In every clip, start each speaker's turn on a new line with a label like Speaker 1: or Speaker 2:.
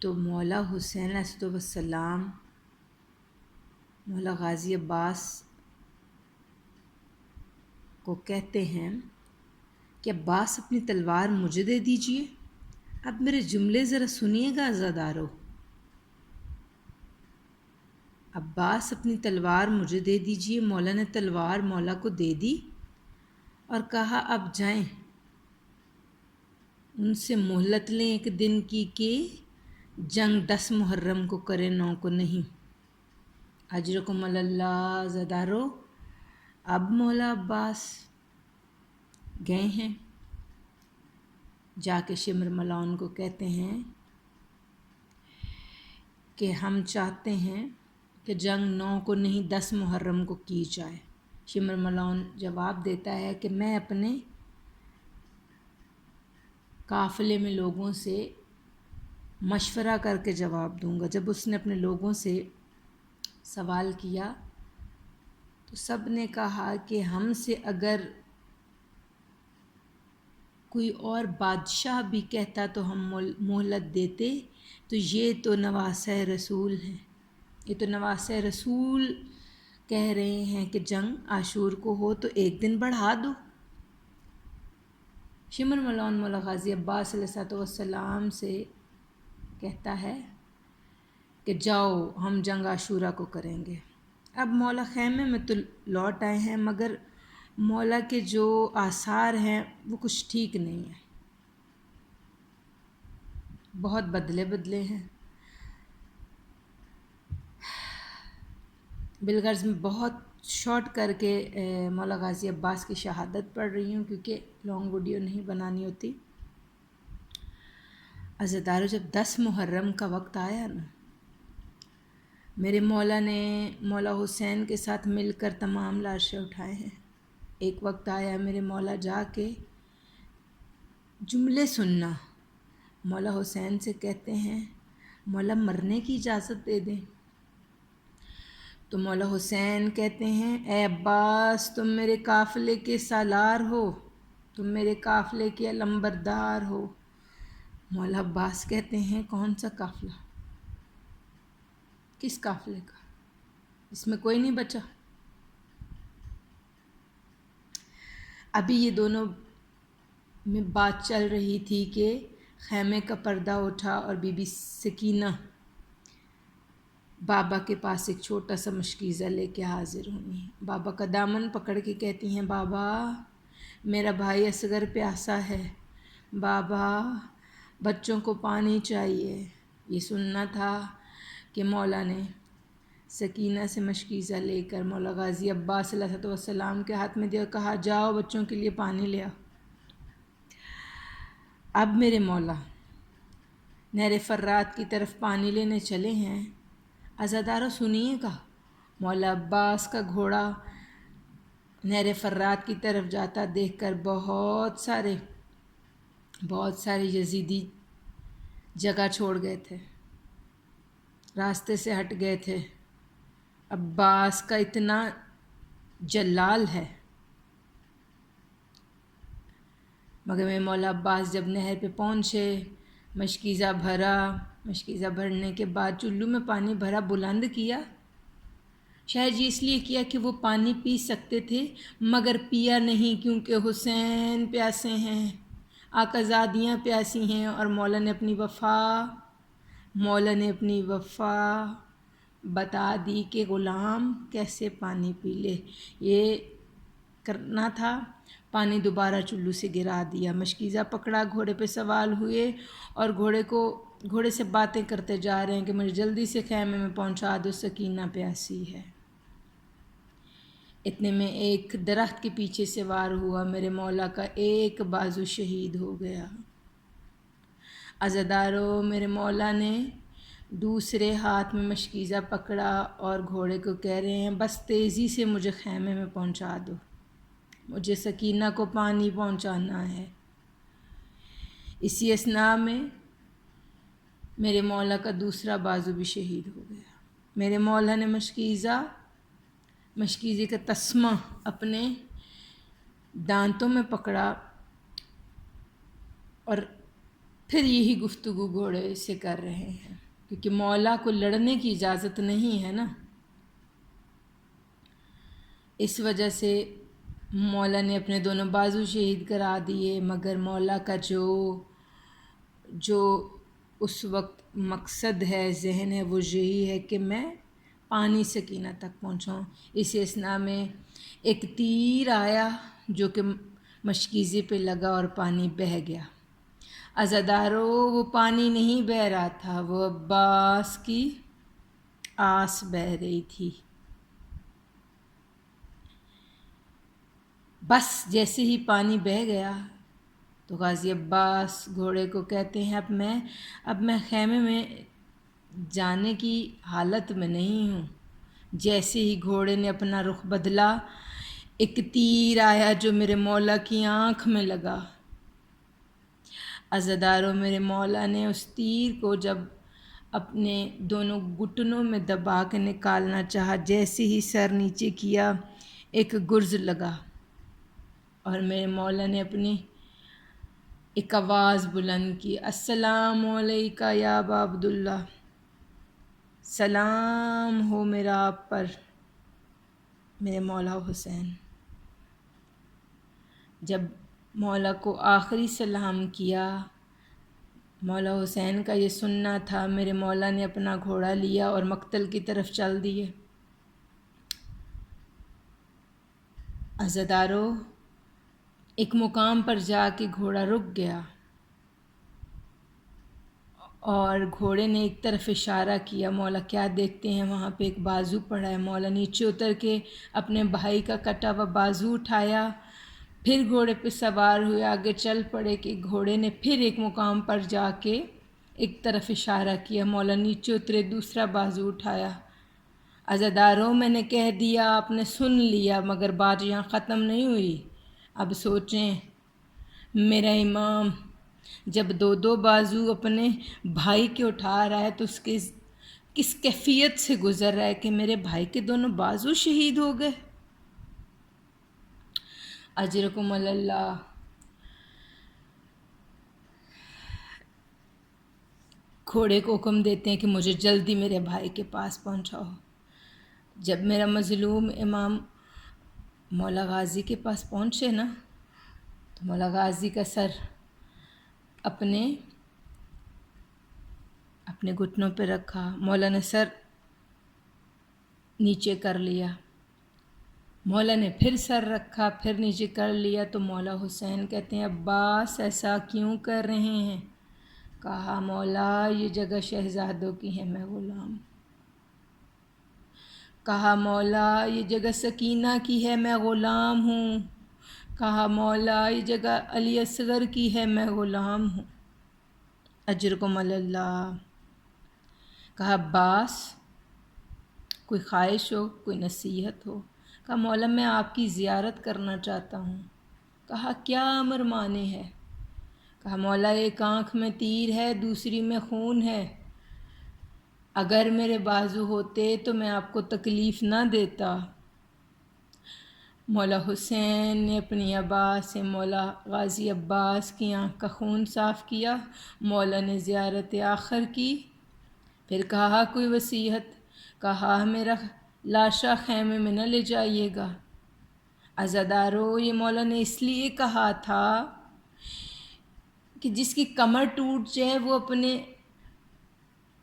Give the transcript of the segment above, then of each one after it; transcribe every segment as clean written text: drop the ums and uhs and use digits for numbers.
Speaker 1: تو مولا حسین علیہ السلام مولا غازی عباس کو کہتے ہیں کہ عباس اپنی تلوار مجھے دے دیجئے۔ اب میرے جملے ذرا سنیے گا عزادارو۔ عباس اپنی تلوار مجھے دے دیجئے۔ مولا نے تلوار مولا کو دے دی اور کہا اب جائیں، ان سے مہلت لیں ایک دن کی کہ جنگ 10 محرم کو کرے 9 کو نہیں۔ اجرکم اللہ عزادارو۔ اب مولا عباس گئے ہیں، جا کے شمر مولا ان کو کہتے ہیں کہ ہم چاہتے ہیں کہ جنگ 9 کو نہیں 10 محرم کو کی جائے۔ شمر ملون جواب دیتا ہے کہ میں اپنے قافلے میں لوگوں سے مشورہ کر کے جواب دوں گا۔ جب اس نے اپنے لوگوں سے سوال کیا تو سب نے کہا کہ ہم سے اگر کوئی اور بادشاہ بھی کہتا تو ہم مہلت دیتے، تو یہ تو نواسہ رسول ہیں، یہ تو نواسہ رسول کہہ رہے ہیں کہ جنگ عاشور کو ہو تو ایک دن بڑھا دو۔ شمر ملون مولا غازی عباس علیہ السلام سے کہتا ہے کہ جاؤ ہم جنگ عاشورہ کو کریں گے۔ اب مولا خیمے میں تو لوٹ آئے ہیں، مگر مولا کے جو آثار ہیں وہ کچھ ٹھیک نہیں ہیں، بہت بدلے ہیں۔ بالغرض میں بہت شارٹ کر کے مولا غازی عباس کی شہادت پڑھ رہی ہوں کیونکہ لانگ ویڈیو نہیں بنانی ہوتی۔ عزادارو، جب 10 محرم کا وقت آیا نا، میرے مولا نے مولا حسین کے ساتھ مل کر تمام لاشیں اٹھائے ہیں۔ ایک وقت آیا میرے مولا جا کے جملے سننا، مولا حسین سے کہتے ہیں مولا مرنے کی اجازت دے دیں۔ تو مولا حسین کہتے ہیں اے عباس، تم میرے قافلے کے سالار ہو، تم میرے قافلے کے علمبردار ہو۔ مولا عباس کہتے ہیں کون سا قافلہ؟ کس قافلے کا؟ اس میں کوئی نہیں بچا۔ ابھی یہ دونوں میں بات چل رہی تھی کہ خیمے کا پردہ اٹھا اور بی بی سکینہ بابا کے پاس ایک چھوٹا سا مشکیزہ لے کے حاضر ہوئی ہیں۔ بابا کا دامن پکڑ کے کہتی ہیں بابا میرا بھائی اصغر پیاسا ہے، بابا بچوں کو پانی چاہیے۔ یہ سننا تھا کہ مولا نے سکینہ سے مشکیزہ لے کر مولا غازی عباس علیہ السلام کے ہاتھ میں دیا، کہا جاؤ بچوں کے لیے پانی لے آؤ۔ اب میرے مولا نہر فرات کی طرف پانی لینے چلے ہیں۔ عزادارو سنیے گا، مولا عباس کا گھوڑا نہر فرات کی طرف جاتا دیکھ کر بہت سارے یزیدی جگہ چھوڑ گئے تھے، راستے سے ہٹ گئے تھے۔ عباس کا اتنا جلال ہے، مگر میں مولا عباس جب نہر پہ پہنچے، مشکیزہ بھرنے کے بعد چلو میں پانی بھرا، بلند کیا۔ شاید یہ اس لیے کیا کہ وہ پانی پی سکتے تھے مگر پیا نہیں، کیونکہ حسین پیاسے ہیں، آقا زادیاں پیاسی ہیں، اور مولا نے اپنی وفا بتا دی کہ غلام کیسے پانی پی لے۔ یہ کرنا تھا، پانی دوبارہ چلو سے گرا دیا، مشکیزہ پکڑا، گھوڑے پہ سوار ہوئے اور گھوڑے سے باتیں کرتے جا رہے ہیں کہ مجھے جلدی سے خیمے میں پہنچا دو، سکینہ پیاسی ہے۔ اتنے میں ایک درخت کے پیچھے سے وار ہوا، میرے مولا کا ایک بازو شہید ہو گیا۔ عزادارو، میرے مولا نے دوسرے ہاتھ میں مشکیزہ پکڑا اور گھوڑے کو کہہ رہے ہیں بس تیزی سے مجھے خیمے میں پہنچا دو، مجھے سکینہ کو پانی پہنچانا ہے۔ اسی اثناء میں میرے مولا کا دوسرا بازو بھی شہید ہو گیا۔ میرے مولا نے مشکیزے کا تسمہ اپنے دانتوں میں پکڑا اور پھر یہی گفتگو گھوڑے سے کر رہے ہیں، کیونکہ مولا کو لڑنے کی اجازت نہیں ہے نا، اس وجہ سے مولا نے اپنے دونوں بازو شہید کرا دیے، مگر مولا کا جو اس وقت مقصد ہے، ذہن ہے، وہ یہی ہے کہ میں پانی سکینہ تک پہنچاؤں۔ اس اثناء میں ایک تیر آیا جو کہ مشکیزے پہ لگا اور پانی بہہ گیا۔ عزادارو، وہ پانی نہیں بہہ رہا تھا، وہ عباس کی آس بہہ رہی تھی۔ بس جیسے ہی پانی بہہ گیا تو غازی عباس گھوڑے کو کہتے ہیں اب میں خیمے میں جانے کی حالت میں نہیں ہوں۔ جیسے ہی گھوڑے نے اپنا رخ بدلا، ایک تیر آیا جو میرے مولا کی آنکھ میں لگا۔ عزادارو، میرے مولا نے اس تیر کو جب اپنے دونوں گھٹنوں میں دبا کے نکالنا چاہا، جیسے ہی سر نیچے کیا ایک گرز لگا اور میرے مولا نے اپنی ایک آواز بلند کی، السلام علیکہ یا ابا عبداللہ، سلام ہو میرا آپ پر میرے مولا حسین۔ جب مولا کو آخری سلام کیا، مولا حسین کا یہ سننا تھا، میرے مولا نے اپنا گھوڑا لیا اور مقتل کی طرف چل دیے۔ عزادارو، ایک مقام پر جا کے گھوڑا رک گیا اور گھوڑے نے ایک طرف اشارہ کیا، مولا کیا دیکھتے ہیں وہاں پہ ایک بازو پڑا ہے۔ مولا نیچے اتر کے اپنے بھائی کا کٹا ہوا بازو اٹھایا، پھر گھوڑے پہ سوار ہوئے، آگے چل پڑے کہ گھوڑے نے پھر ایک مقام پر جا کے ایک طرف اشارہ کیا، مولا نیچے اترے، دوسرا بازو اٹھایا۔ عزادارو، میں نے کہہ دیا، آپ نے سن لیا، مگر بات یہاں ختم نہیں ہوئی۔ اب سوچیں، میرا امام جب دو بازو اپنے بھائی کے اٹھا رہا ہے تو اس کے کس کیفیت سے گزر رہا ہے کہ میرے بھائی کے دونوں بازو شہید ہو گئے۔ اجرکم اللہ۔ گھوڑے کو حکم دیتے ہیں کہ مجھے جلدی میرے بھائی کے پاس پہنچاؤ۔ جب میرا مظلوم امام مولا غازی کے پاس پہنچے نا، تو مولا غازی کا سر اپنے گھٹنوں پہ رکھا، مولا نے سر نیچے کر لیا، مولا نے پھر سر رکھا، پھر نیچے کر لیا، تو مولا حسین کہتے ہیں، عباس ایسا کیوں کر رہے ہیں؟ کہا، مولا یہ جگہ شہزادوں کی ہے، میں غلام۔ کہا، مولا یہ جگہ سکینہ کی ہے، میں غلام ہوں۔ کہا، مولا یہ جگہ علی اصغر کی ہے، میں غلام ہوں۔ اجرکم اللہ۔ کہا، عباس کوئی خواہش ہو، کوئی نصیحت ہو؟ کہا، مولا میں آپ کی زیارت کرنا چاہتا ہوں۔ کہا، کیا امر مانے ہے؟ کہا، مولا ایک آنکھ میں تیر ہے، دوسری میں خون ہے، اگر میرے بازو ہوتے تو میں آپ کو تکلیف نہ دیتا۔ مولا حسین نے اپنی ابا سے مولا غازی عباس کی آنکھ کا خون صاف کیا، مولا نے زیارت آخر کی، پھر کہا، کوئی وصیت؟ کہا، میرا لاشا خیمے میں نہ لے جائیے گا۔ عزادارو، یہ مولا نے اس لیے کہا تھا کہ جس کی کمر ٹوٹ جائے وہ اپنے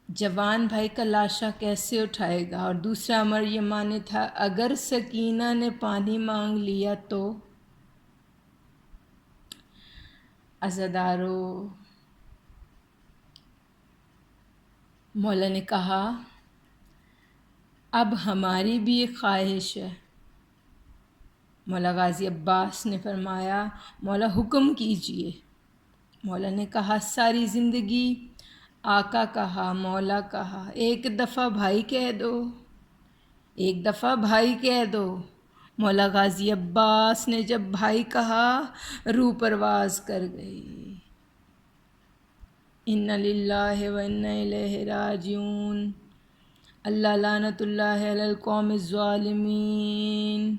Speaker 1: جوان بھائی کا لاشا کیسے اٹھائے گا، اور دوسرا امر یہ مانے تھا، اگر سکینہ نے پانی مانگ لیا تو۔ عزادارو، مولا نے کہا، اب ہماری بھی ایک خواہش ہے۔ مولا غازی عباس نے فرمایا، مولا حکم کیجئے۔ مولا نے کہا، ساری زندگی آقا کہا، مولا کہا، ایک دفعہ بھائی کہہ دو، ایک دفعہ بھائی کہہ دو۔ مولا غازی عباس نے جب بھائی کہا، روح پرواز کر گئی۔ اِنَّ لِلَّهِ وَإِنَّا إِلَيْهِ راجعون۔ اللہ لعنت اللہ علی القوم الظالمین۔